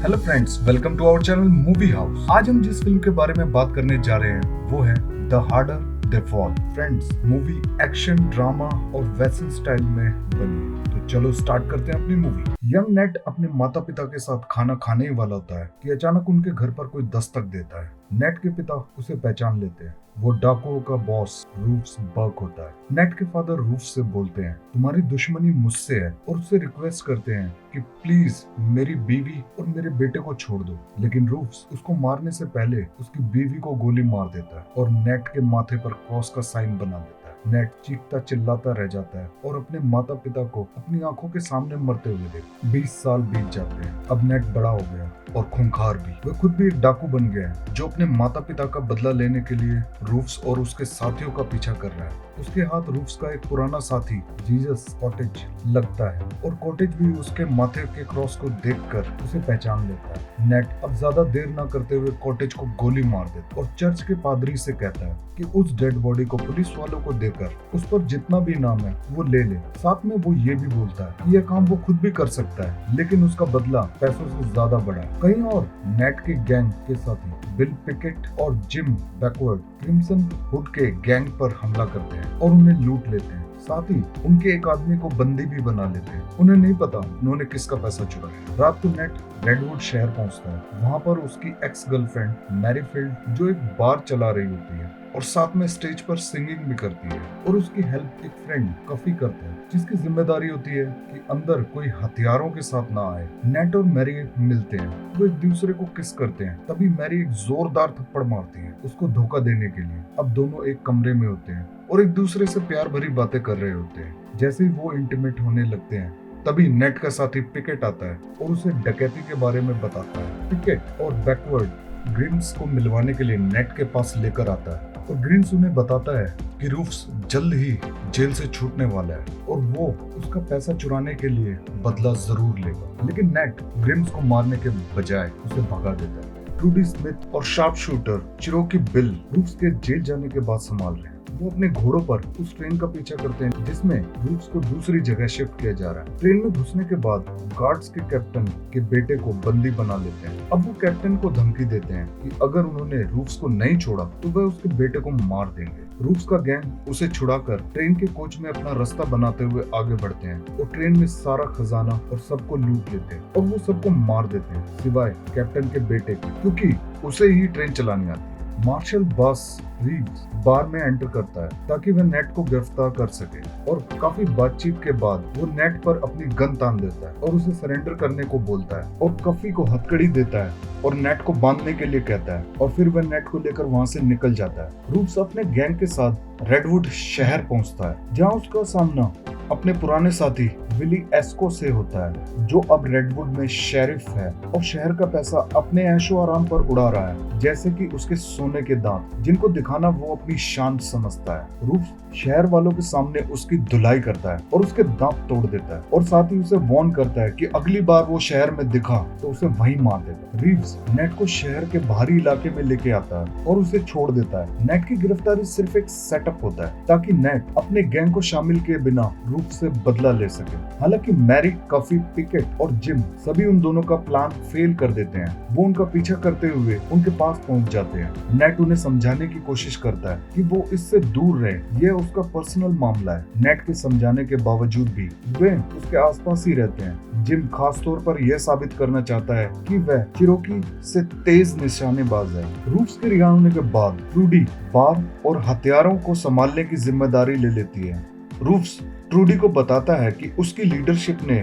Hello friends, welcome to our channel movie house. आज हम जिस फिल्म के बारे में बात करने जा रहे हैं वो है the harder they fall. Friends, movie action, drama और वेस्टर्न स्टाइल में बनी है। तो चलो स्टार्ट करते हैं अपनी मूवी। यंग नेट अपने माता पिता के साथ खाना खाने ही वाला होता है कि अचानक उनके घर पर कोई दस्तक देता है। नेट के पिता उसे पहचान लेते हैं। वो डाकुओं का बॉस रूफ्स बर्क होता है। नेट के फादर रूफ्स से बोलते हैं, तुम्हारी दुश्मनी मुझसे है, और उससे रिक्वेस्ट करते हैं कि प्लीज मेरी बीवी और मेरे बेटे को छोड़ दो। लेकिन रूफ्स उसको मारने से पहले उसकी बीवी को गोली मार देता है और नेट के माथे पर क्रॉस का साइन बना देता है। नेट चीखता चिल्लाता रह जाता है और अपने माता पिता को अपनी आंखों के सामने मरते हुए देख। 20 साल बीत जाते हैं। अब नेट बड़ा हो गया और खूंखार भी। वह खुद भी एक डाकू बन गया है जो अपने माता पिता का बदला लेने के लिए रूफ्स और उसके साथियों का पीछा कर रहा है। उसके हाथ रूफ्स का एक पुराना साथी जीसस कॉटेज लगता है और कॉटेज भी उसके माथे के क्रॉस को देखकर उसे पहचान लेता है। नेट अब ज्यादा देर ना करते हुए कॉटेज को गोली मार देता और चर्च के पादरी से कहता है कि उस डेड बॉडी को पुलिस वालों को देकर उस पर जितना भी नाम है वो ले ले। साथ में वो ये भी बोलता है कि यह काम वो खुद भी कर सकता है, लेकिन उसका बदला पैसों से ज्यादा बड़ा है। कहीं और नेट के गैंग के साथी बिल पिकेट और जिम बैकवर्ड क्रिम्सन हुड के गैंग पर हमला करते हैं और उन्हें लूट लेते हैं। साथ ही उनके एक आदमी को बंदी भी बना लेते हैं। उन्हें नहीं पता उन्होंने किसका पैसा चुराया। रात को नेट रेडवुड शहर पहुंचता है। वहां पर उसकी एक्स गर्लफ्रेंड मैरीफील्ड जो एक बार चला रही होती है और साथ में स्टेज पर सिंगिंग भी करती है, और उसकी हेल्प एक फ्रेंड कफी करता है जिसकी जिम्मेदारी होती है कि अंदर कोई हथियारों के साथ ना आए। नेट और मैरी मिलते हैं, वो एक दूसरे को किस करते हैं। तभी मैरी एक जोरदार थप्पड़ मारती है उसको धोखा देने के लिए। अब दोनों एक कमरे में होते हैं और एक दूसरे से प्यार भरी बातें कर रहे होते हैं। जैसे ही वो इंटीमेट होने लगते हैं तभी नेट का साथी पिकेट आता है और उसे डकैती के बारे में बताता है। पिकेट और बैकवर्ड ग्रिम्स को मिलवाने के लिए नेट के पास लेकर आता है और ग्रिम्स उन्हें बताता है कि रूफ्स जल्द ही जेल से छूटने वाला है और वो उसका पैसा चुराने के लिए बदला जरूर लेगा। लेकिन नेट ग्रिम्स को मारने के बजाय उसे भगा देता है। ट्रूडी स्मिथ और sharp shooter Cherokee bill roofs के जेल जाने के बाद संभाल रहे हैं। वो अपने घोड़ों पर उस ट्रेन का पीछा करते हैं जिसमें रूफ्स को दूसरी जगह शिफ्ट किया जा रहा है। ट्रेन में घुसने के बाद गार्ड्स के कैप्टन के बेटे को बंदी बना लेते हैं। अब वो कैप्टन को धमकी देते हैं कि अगर उन्होंने रूफ्स को नहीं छोड़ा तो वह उसके बेटे को मार देंगे। रूफ्स का गैंग उसे छुड़ाकर ट्रेन के कोच में अपना रास्ता बनाते हुए आगे बढ़ते हैं और ट्रेन में सारा खजाना और सबको लूट लेते हैं और वो सबको मार देते हैं सिवाय कैप्टन के बेटे के, क्योंकि उसे ही ट्रेन चलानी आती है। मार्शल बॉस रीव्स बार में एंटर करता है ताकि वह नेट को गिरफ्तार कर सके, और काफी बातचीत के बाद वो नेट पर अपनी गन तान देता है और उसे सरेंडर करने को बोलता है और कफी को हथकड़ी देता है और नेट को बांधने के लिए कहता है और फिर वह नेट को लेकर वहां से निकल जाता है। रूफ्स अपने गैंग के साथ रेडवुड शहर पहुंचता है जहां उसका सामना अपने पुराने साथी विली एस्को से होता है जो अब रेडवुड में शेरिफ है और शहर का पैसा अपने ऐशो आराम पर उड़ा रहा है, जैसे कि उसके सोने के दांत जिनको दिखाना वो अपनी शान समझता है। रूफ्स शहर वालों के सामने उसकी धुलाई करता है और उसके दांत तोड़ देता है और साथ ही उसे वार्न करता है कि अगली बार वो शहर में दिखा तो उसे वहीं मार देगा। रीव्स नेट को शहर के बाहरी इलाके में लेके आता है और उसे छोड़ देता है। नेट की गिरफ्तारी सिर्फ एक सेटअप होता है ताकि नेट अपने गैंग को शामिल किए बिना रूफ्स से बदला ले सके। हालांकि मैरी, कफी, पिकेट और जिम सभी उन दोनों का प्लान फेल कर देते हैं। वो उनका पीछा करते हुए उनके पास पहुंच जाते हैं। नेट उन्हें समझाने की कोशिश करता है कि वो इससे दूर रहे, यह उसका पर्सनल मामला है। नेट के समझाने के बावजूद भी वे उसके आसपास ही रहते हैं। जिम खास तौर पर यह साबित करना चाहता है कि वह चिरोकी से तेज निशानेबाज है। रूफ्स के रिहा होने के बाद ट्रूडी बार और हथियारों को संभालने की जिम्मेदारी ले लेती है। रूफ्स ट्रूडी को बताता है कि उसकी लीडरशिप ने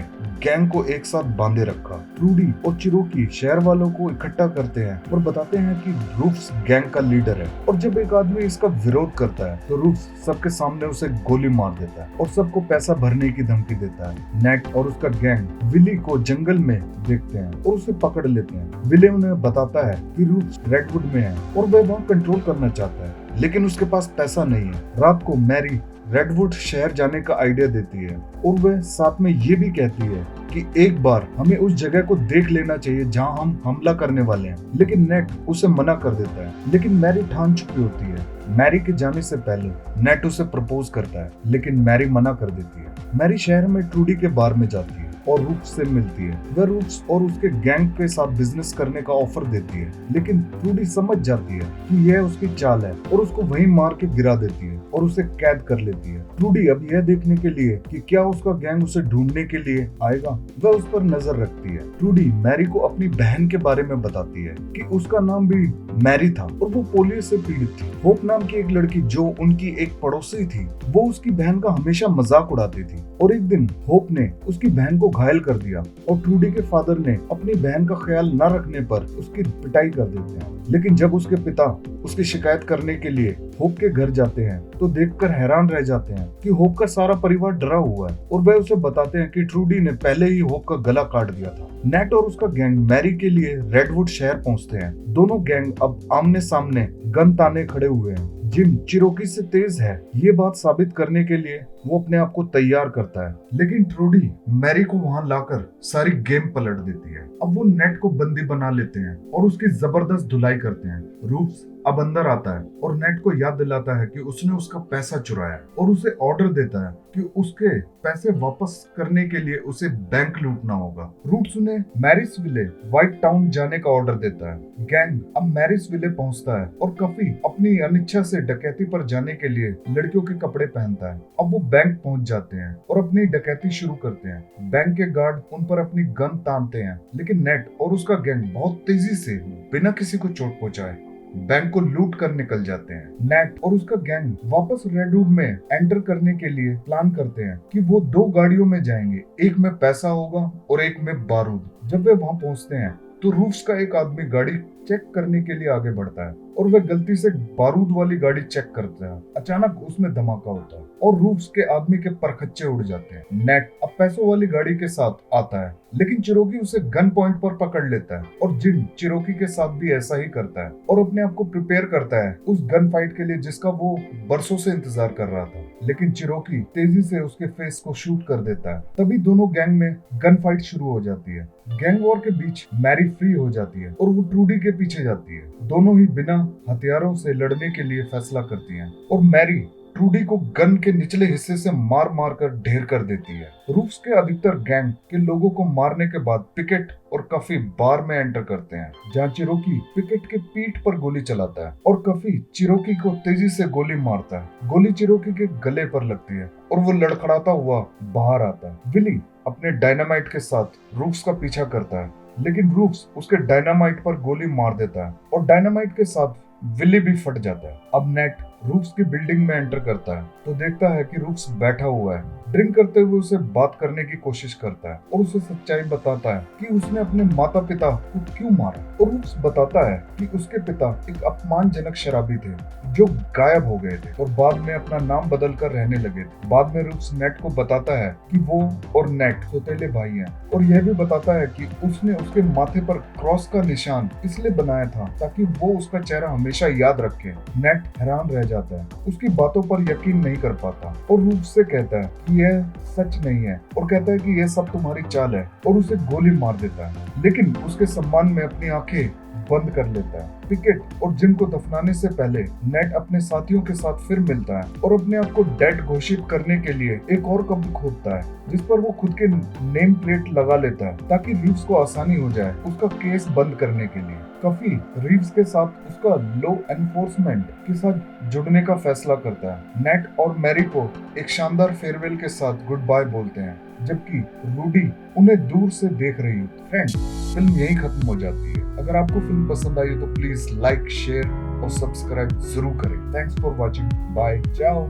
गैंग को एक साथ बांधे रखा। ट्रूडी और चिरोकी शहर वालों को इकट्ठा करते हैं और बताते हैं कि रूफ्स गैंग का लीडर है, और जब एक आदमी इसका विरोध करता है तो रूफ्स सबके सामने उसे गोली मार देता है और सबको पैसा भरने की धमकी देता है। नेट और उसका गैंग विली को जंगल में देखते हैं और उसे पकड़ लेते हैं। विली उन्हें बताता है कि रूफ्स रेडवुड में है और वह वहाँ कंट्रोल करना चाहता है, लेकिन उसके पास पैसा नहीं है। रात को मैरी रेडवुड शहर जाने का आइडिया देती है और वह साथ में ये भी कहती है कि एक बार हमें उस जगह को देख लेना चाहिए जहां हम हमला करने वाले हैं, लेकिन नेट उसे मना कर देता है। लेकिन मैरी ठान चुकी होती है। मैरी के जाने से पहले नेट उसे प्रपोज करता है, लेकिन मैरी मना कर देती है। मैरी शहर में ट्रूडी के बार में जाती है और रूफ से मिलती है। वह रूफ और उसके गैंग के साथ बिजनेस करने का ऑफर देती है, लेकिन ट्रूडी समझ जाती है कि यह उसकी चाल है और उसको वहीं मार के गिरा देती है और उसे कैद कर लेती है। ट्रूडी अब यह देखने के लिए कि क्या उसका गैंग उसे ढूंढने के लिए आएगा, वह उस पर नजर रखती है। ट्रूडी मैरी को अपनी बहन के बारे में बताती है कि उसका नाम भी मैरी था और वो पोलियो से पीड़ित थी। होप नाम की एक लड़की जो उनकी एक पड़ोसी थी, वो उसकी बहन का हमेशा मजाक उड़ाती थी और एक दिन होप ने उसकी बहन को घायल कर दिया और ट्रूडी के फादर ने अपनी बहन का ख्याल न रखने पर उसकी पिटाई कर देते हैं। लेकिन जब उसके पिता उसकी शिकायत करने के लिए होप के घर जाते हैं तो देखकर हैरान रह जाते हैं कि होप का सारा परिवार डरा हुआ है और वह उसे बताते हैं कि ट्रूडी ने पहले ही होप का गला काट दिया था। नेट और उसका गैंग मैरी के लिए रेडवुड शहर पहुंचते हैं। दोनों गैंग अब आमने सामने गन ताने खड़े हुए हैं। जिम चिरोकी से तेज है, ये बात साबित करने के लिए वो अपने आप को तैयार करता है, लेकिन ट्रूडी मैरी को वहां लाकर सारी गेम पलट देती है। अब वो नेट को बंदी बना लेते हैं और उसकी जबरदस्त धुलाई करते हैं। रूफ्स अब अंदर आता है और नेट को याद दिलाता है कि उसने उसका पैसा चुराया और उसे ऑर्डर देता है कि उसके पैसे वापस करने के लिए उसे बैंक लूटना होगा। रूट्स उन्हें मैरिस विले व्हाइट टाउन जाने का ऑर्डर देता है। गैंग अब मैरिस विले पहुंचता है और कफी अपनी अनिच्छा से डकैती पर जाने के लिए लड़कियों के कपड़े पहनता है। अब वो बैंक पहुंच जाते हैं और अपनी डकैती शुरू करते हैं। बैंक के गार्ड उन पर अपनी गन तानते हैं, लेकिन नेट और उसका गैंग बहुत तेजी से बिना किसी को चोट पहुंचाए बैंक को लूट कर निकल जाते हैं। नेट और उसका गैंग वापस रेडवुड में एंटर करने के लिए प्लान करते हैं कि वो 2 गाड़ियों में जाएंगे, एक में पैसा होगा और एक में बारूद। जब वे वहां पहुंचते हैं तो रूफ्स का एक आदमी गाड़ी चेक करने के लिए आगे बढ़ता है और वह गलती से बारूद वाली गाड़ी चेक करता है। अचानक उसमें धमाका होता है और रूफ्स के आदमी के परखच्चे उड़ जाते हैं। नेट अब पैसों वाली गाड़ी के साथ आता है, लेकिन चिरोकी उसे गन पॉइंट पर पकड़ लेता है और जिम चिरोकी के साथ भी ऐसा ही करता है और अपने आप को प्रिपेयर करता है उस गन फाइट के लिए जिसका वो बरसों से इंतजार कर रहा था। लेकिन चिरोकी तेजी से उसके फेस को शूट कर देता है। तभी दोनों गैंग में गन फाइट शुरू हो जाती है। गैंग वॉर के बीच मैरी फ्री हो जाती है और वो ट्रूडी के पीछे जाती है। दोनों ही बिना हथियारों से लड़ने के लिए फैसला करती हैं और मैरी ट्रूडी को गन के निचले हिस्से से मार मार कर ढेर कर देती है। रूफ्स के अधिकतर गैंग के लोगों को मारने के बाद पिकेट और कफी बार में एंटर करते हैं, जहां चिरोकी पिकेट के पीठ पर गोली चलाता है और कफी चिरोकी को तेजी से गोली मारता है। गोली चिरोकी के गले पर लगती है और वो लड़खड़ाता हुआ बाहर आता है। विली अपने डायनामाइट के साथ रूफ्स का पीछा करता है, लेकिन रूफ्स उसके डायनामाइट पर गोली मार देता है और डायनामाइट के साथ विली भी फट जाता है। अब नेट रूफ्स की बिल्डिंग में एंटर करता है तो देखता है कि रूफ्स बैठा हुआ है। ड्रिंक करते हुए उसे बात करने की कोशिश करता है और उसे सच्चाई बताता है कि उसने अपने माता पिता को क्यों मारा। और रूफ्स बताता है कि उसके पिता एक अपमानजनक शराबी थे जो गायब हो गए थे और बाद में अपना नाम बदल कर रहने लगे थे। बाद में रूफ्स नेट को बताता है कि वो और नेट सौतेले भाई हैं और यह भी बताता है कि उसने उसके माथे पर क्रॉस का निशान इसलिए बनाया था ताकि वो उसका चेहरा हमेशा याद रखे। नेट हैरान रह जाता है, उसकी बातों पर यकीन नहीं कर पाता और रूफ्स से कहता है कि यह सच नहीं है और कहता है कि यह सब तुम्हारी चाल है और उसे गोली मार देता है, लेकिन उसके सम्मान में अपनी आंखें बंद कर लेता है। पिकेट और जिम को दफनाने से पहले नेट अपने साथियों के साथ फिर मिलता है और अपने आप को डेड घोषित करने के लिए एक और कब्र खोदता है जिस पर वो खुद के नेम प्लेट लगा लेता है ताकि रीव्स को आसानी हो जाए उसका केस बंद करने के लिए। कफी रीव्स के साथ उसका लॉ एनफोर्समेंट के साथ जुड़ने का फैसला करता है। नेट और मैरी को एक शानदार फेयरवेल के साथ गुड बाय बोलते हैं, जबकि रूडी उन्हें दूर से देख रही होती है। फ्रेंड्स, फिल्म यही खत्म हो जाती है। अगर आपको फिल्म पसंद आई तो प्लीज लाइक, शेयर और सब्सक्राइब जरूर करें। Thanks for watching. बाय, जाओ।